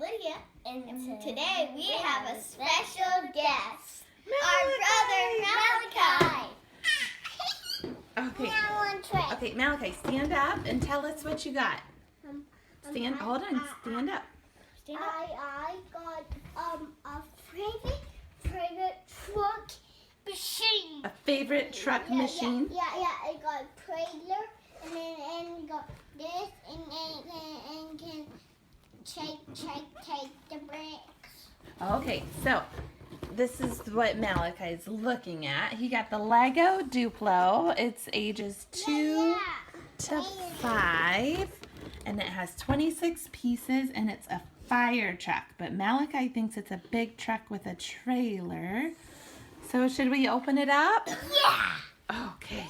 Lydia, and today we have a special guest, our brother Malachi. Okay. Okay, Malachi, stand up and tell us what you got. Hold on, stand up. I got a favorite truck machine. A favorite truck machine? Yeah. I got a trailer, and got this, and can take the bricks. Okay, so this is what Malachi's looking at. He got the LEGO Duplo. It's ages 2 to 5, and it has 26 pieces, and it's a fire truck. But Malachi thinks it's a big truck with a trailer. So should we open it up? Yeah! Okay.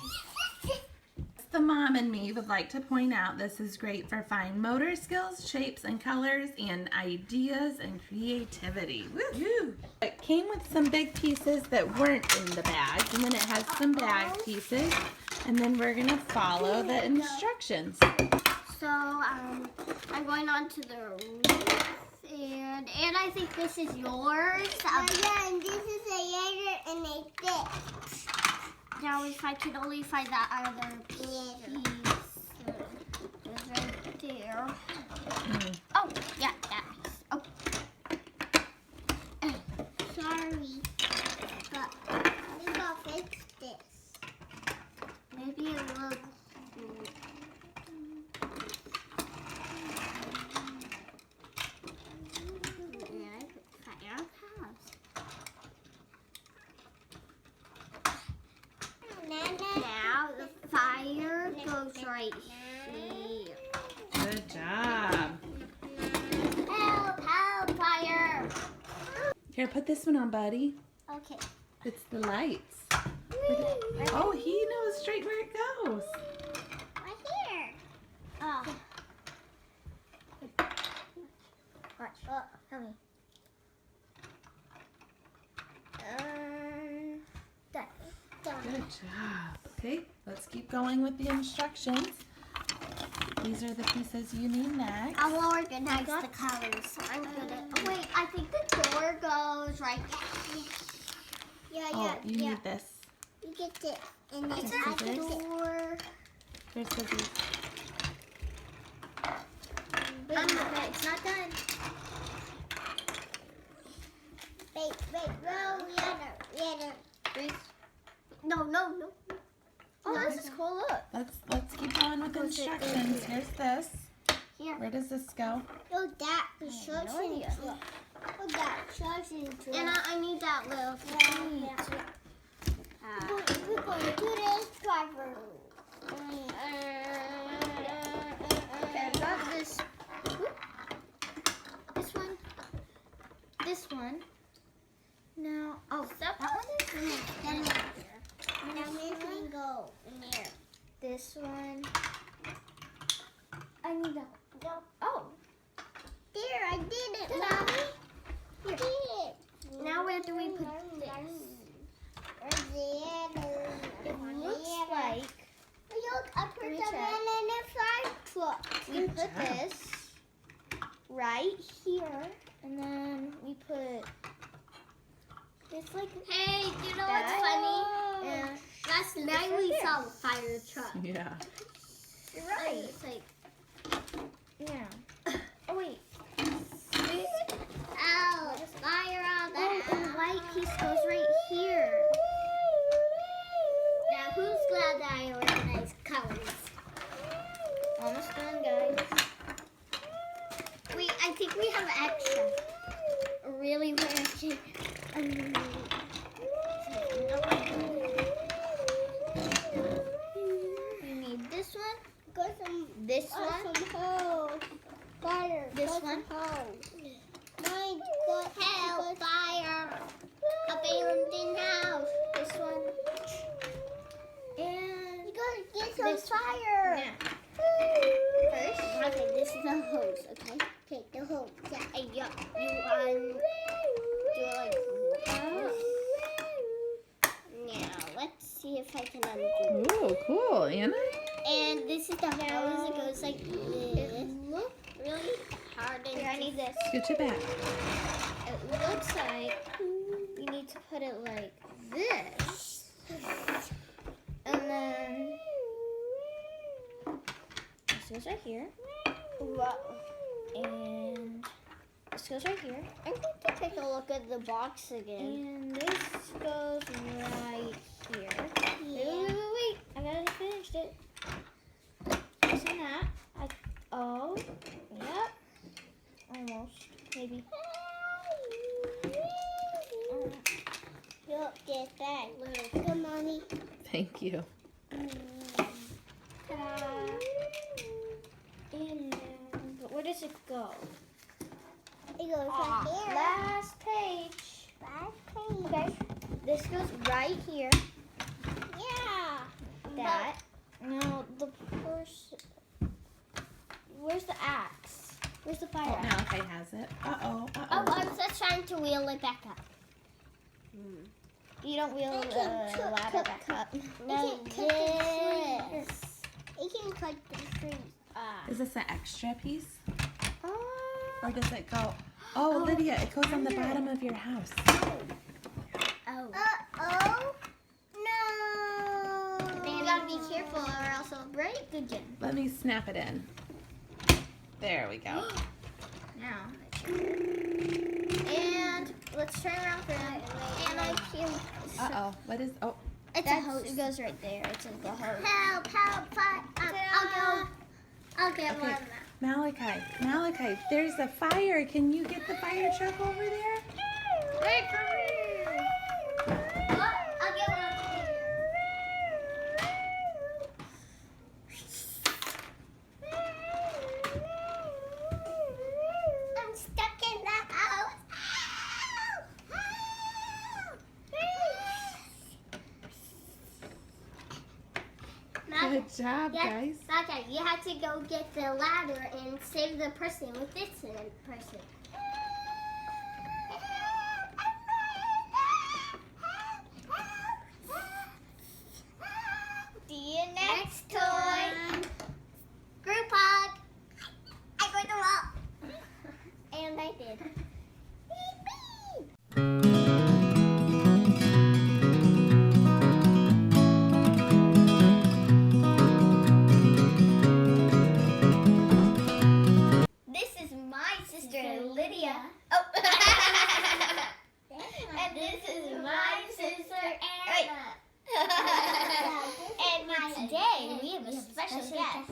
The mom and me would like to point out this is great for fine motor skills, shapes and colors, and ideas and creativity. Woohoo! It came with some big pieces that weren't in the bags, and then it has some bag pieces, and then we're gonna follow the instructions. So I'm going on to the roof, and I think this is yours. Yeah, and this is a Jaeger and a fix. Now if I could only find that other piece. It's right there. Oh, yeah, that piece. Oh. Sorry, but we gotta fix this. Maybe it will. Now the fire goes right here. Good job. Help, fire. Here, put this one on, buddy. Okay. It's the lights. Oh, he knows straight where it goes. Right here. Oh. Watch. Oh, help me. Good job. Okay, let's keep going with the instructions. These are the pieces you need next. I'll organize the colors. I'm gonna. Oh, wait, I think the door goes right here. Oh, you need this. You get this. And then at the door. Here's scissors. Okay, it's not done. Wait, no, Rihanna. No. Oh, this is cool, look. Let's keep going with the instructions. Here's this. Here. Where does this go? Oh, that instructions. Oh, that instructions. And I need that little thing. We're going to do this driver. Okay, I got this. This one. No. Oh, that one is in there. Now this one go in there. This one. I need that. No. Oh. There, I did it, Mommy. Here. I did it. Now where do we put this? It looks like. Look, I put the man in the fire truck. We put this right here, and then we put. It's like, hey, you know what's funny? Yeah. Last night we saw a fire truck. Yeah. You're right. It's like, yeah. Oh, wait. See? Oh, fire on that. Oh, the white piece goes right here. Now, who's glad that I organized colors? Almost done, guys. Wait, I think we have extra. Really weird. You need this one. This one. Fire. This one. Help! Fire! Abandoned house. This one. And you gotta get some fire. Yeah. First, okay, this is a hose. Okay, take the hose. Yeah, you do it like this. Now let's see if I can undo. Ooh, cool, Anna. And this is the hose. It goes like this. Really? hard. Here, I need this. Scooch it back. It looks like you need to put it like this. And then this goes right here. And this goes right here. I'm going to take a look at the box again. And this goes right here. Yeah. Wait. I haven't finished it. This and that. Oh, yep. Almost. Maybe. Look at that little money. Thank you. Ta-da. And but where does it go? It goes right here. Last page. Okay. This goes right here. Yeah. That. Now the person. Where's the axe? Where's the fire axe? Malachi has it. Uh-oh. Oh, I was just trying to wheel it back up. You don't wheel the ladder back up. No, this. You can cut the trees. Is this an extra piece? Or does it go? Oh, Lydia, it goes on the bottom of your house. Oh. Uh-oh. No. Then you gotta be careful or else it'll break again. Let me snap it in. There we go. Now. And let's turn around for it. And I can. Uh-oh. What is? Oh. It's a hose. It goes right there. It's the hose. Help! I'll get one. Malachi, there's a fire. Can you get the fire truck over there? Wait for me. I'll get one. I'm stuck in the house. Good job, guys. Okay, you have to go get the ladder and save the person with this person. See you next time. Group hug. I got them up. And I did. Lydia. Oh. And this is my sister Anna. And today we have a special guest.